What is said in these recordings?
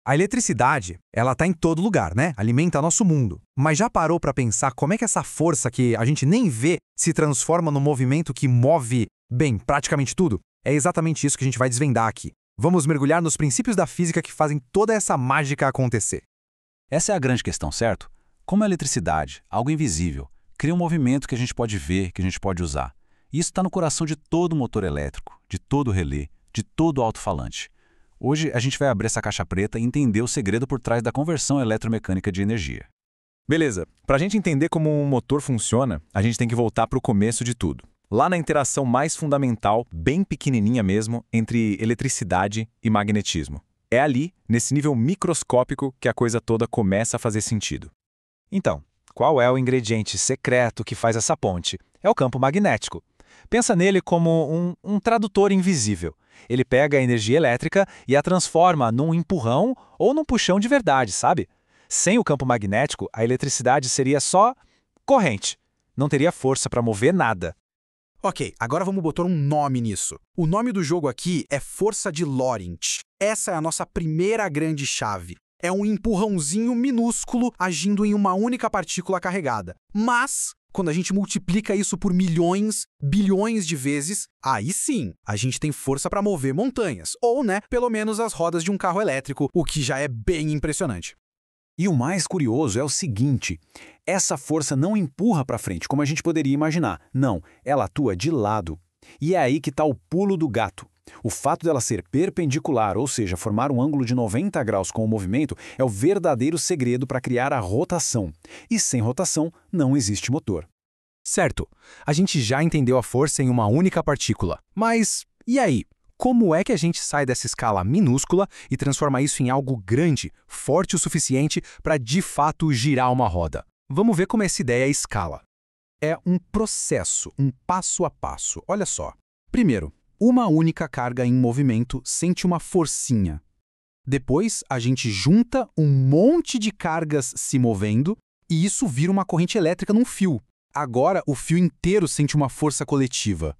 A eletricidade, ela tá em todo lugar, né? Alimenta nosso mundo. Mas já parou para pensar como é que essa força que a gente nem vê se transforma no movimento que move, bem, praticamente tudo? É exatamente isso que a gente vai desvendar aqui. Vamos mergulhar nos princípios da física que fazem toda essa mágica acontecer. Essa é a grande questão, certo? Como a eletricidade, algo invisível, cria um movimento que a gente pode ver, que a gente pode usar. E isso está no coração de todo motor elétrico, de todo relé, de todo alto-falante. Hoje a gente vai abrir essa caixa preta e entender o segredo por trás da conversão eletromecânica de energia. Beleza, para a gente entender como um motor funciona, a gente tem que voltar para o começo de tudo. Lá na interação mais fundamental, bem pequenininha mesmo, entre eletricidade e magnetismo. É ali, nesse nível microscópico, que a coisa toda começa a fazer sentido. Então, qual é o ingrediente secreto que faz essa ponte? É o campo magnético. Pensa nele como um tradutor invisível. Ele pega a energia elétrica e a transforma num empurrão ou num puxão de verdade, sabe? Sem o campo magnético, a eletricidade seria só corrente. Não teria força para mover nada. Ok, agora vamos botar um nome nisso. O nome do jogo aqui é força de Lorentz. Essa é a nossa primeira grande chave. É um empurrãozinho minúsculo agindo em uma única partícula carregada. Mas, quando a gente multiplica isso por milhões, bilhões de vezes, aí sim, a gente tem força para mover montanhas. Ou, pelo menos as rodas de um carro elétrico, o que já é bem impressionante. E o mais curioso é o seguinte, essa força não empurra para frente, como a gente poderia imaginar. Não, ela atua de lado. E é aí que está o pulo do gato. O fato dela ser perpendicular, ou seja, formar um ângulo de 90 graus com o movimento, é o verdadeiro segredo para criar a rotação. E sem rotação, não existe motor. Certo, a gente já entendeu a força em uma única partícula. Mas, e aí? Como é que a gente sai dessa escala minúscula e transforma isso em algo grande, forte o suficiente para de fato girar uma roda? Vamos ver como essa ideia escala. É um processo, um passo a passo. Olha só. Primeiro, uma única carga em movimento sente uma forcinha. Depois, a gente junta um monte de cargas se movendo e isso vira uma corrente elétrica num fio. Agora, o fio inteiro sente uma força coletiva.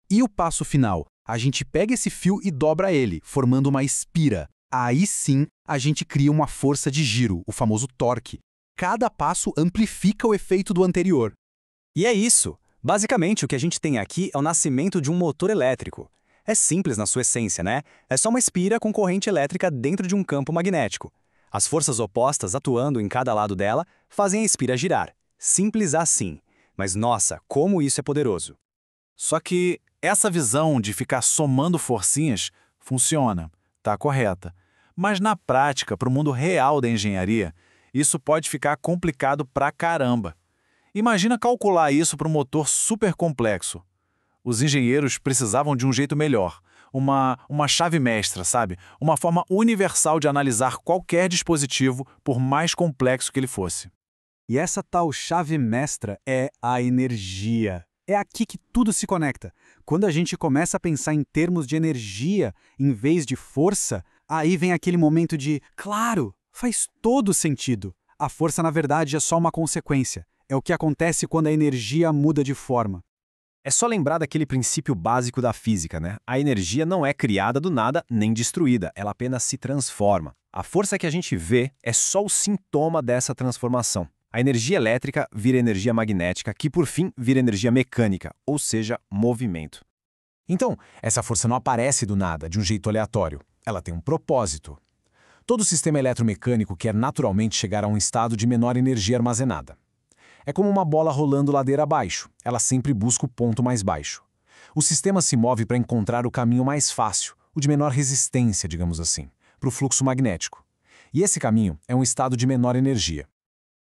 E o passo final? A gente pega esse fio e dobra ele, formando uma espira. Aí sim, a gente cria uma força de giro, o famoso torque. Cada passo amplifica o efeito do anterior. E é isso. Basicamente, o que a gente tem aqui é o nascimento de um motor elétrico. É simples na sua essência, né? É só uma espira com corrente elétrica dentro de um campo magnético. As forças opostas atuando em cada lado dela fazem a espira girar. Simples assim. Mas nossa, como isso é poderoso. Só que essa visão de ficar somando forcinhas funciona, tá correta. Mas na prática, para o mundo real da engenharia, isso pode ficar complicado pra caramba. Imagina calcular isso para um motor super complexo. Os engenheiros precisavam de um jeito melhor, uma chave mestra, sabe? Uma forma universal de analisar qualquer dispositivo, por mais complexo que ele fosse. E essa tal chave mestra é a energia. É aqui que tudo se conecta. Quando a gente começa a pensar em termos de energia em vez de força, aí vem aquele momento de, claro, faz todo sentido. A força, na verdade, é só uma consequência. É o que acontece quando a energia muda de forma. É só lembrar daquele princípio básico da física, né? A energia não é criada do nada nem destruída, ela apenas se transforma. A força que a gente vê é só o sintoma dessa transformação. A energia elétrica vira energia magnética, que por fim vira energia mecânica, ou seja, movimento. Então, essa força não aparece do nada, de um jeito aleatório. Ela tem um propósito. Todo sistema eletromecânico quer naturalmente chegar a um estado de menor energia armazenada. É como uma bola rolando ladeira abaixo, ela sempre busca o ponto mais baixo. O sistema se move para encontrar o caminho mais fácil, o de menor resistência, digamos assim, para o fluxo magnético. E esse caminho é um estado de menor energia.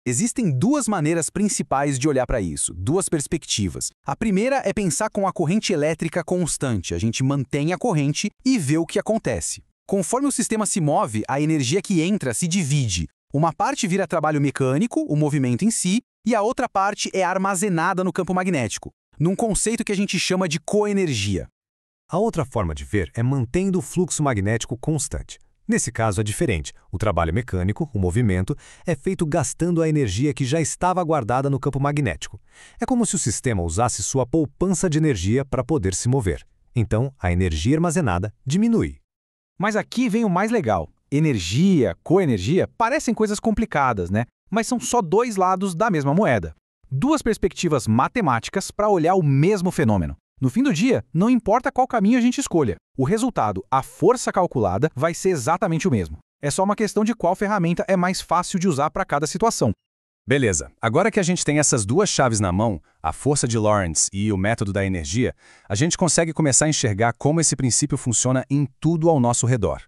Existem duas maneiras principais de olhar para isso, duas perspectivas. A primeira é pensar com a corrente elétrica constante. A gente mantém a corrente e vê o que acontece. Conforme o sistema se move, a energia que entra se divide. Uma parte vira trabalho mecânico, o movimento em si, e a outra parte é armazenada no campo magnético, num conceito que a gente chama de coenergia. A outra forma de ver é mantendo o fluxo magnético constante. Nesse caso é diferente. O trabalho mecânico, o movimento, é feito gastando a energia que já estava guardada no campo magnético. É como se o sistema usasse sua poupança de energia para poder se mover. Então, a energia armazenada diminui. Mas aqui vem o mais legal. Energia, coenergia, parecem coisas complicadas, né? Mas são só dois lados da mesma moeda. Duas perspectivas matemáticas para olhar o mesmo fenômeno. No fim do dia, não importa qual caminho a gente escolha, o resultado, a força calculada, vai ser exatamente o mesmo. É só uma questão de qual ferramenta é mais fácil de usar para cada situação. Beleza, agora que a gente tem essas duas chaves na mão, a força de Lorentz e o método da energia, a gente consegue começar a enxergar como esse princípio funciona em tudo ao nosso redor.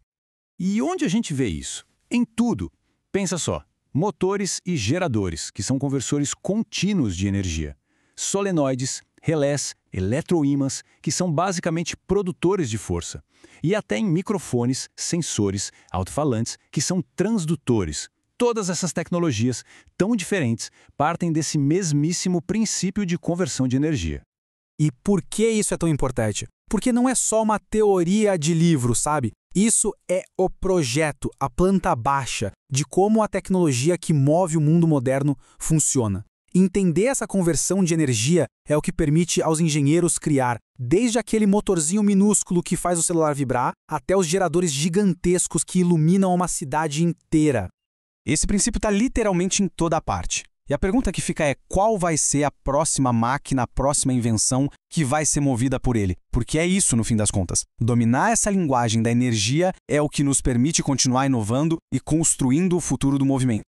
E onde a gente vê isso? Em tudo. Pensa só, motores e geradores, que são conversores contínuos de energia. Solenoides, relés, eletroímãs, que são basicamente produtores de força. E até em microfones, sensores, alto-falantes, que são transdutores. Todas essas tecnologias, tão diferentes, partem desse mesmíssimo princípio de conversão de energia. E por que isso é tão importante? Porque não é só uma teoria de livro, sabe? Isso é o projeto, a planta baixa de como a tecnologia que move o mundo moderno funciona. Entender essa conversão de energia é o que permite aos engenheiros criar, desde aquele motorzinho minúsculo que faz o celular vibrar, até os geradores gigantescos que iluminam uma cidade inteira. Esse princípio está literalmente em toda parte. E a pergunta que fica é qual vai ser a próxima máquina, a próxima invenção que vai ser movida por ele? Porque é isso, no fim das contas. Dominar essa linguagem da energia é o que nos permite continuar inovando e construindo o futuro do movimento.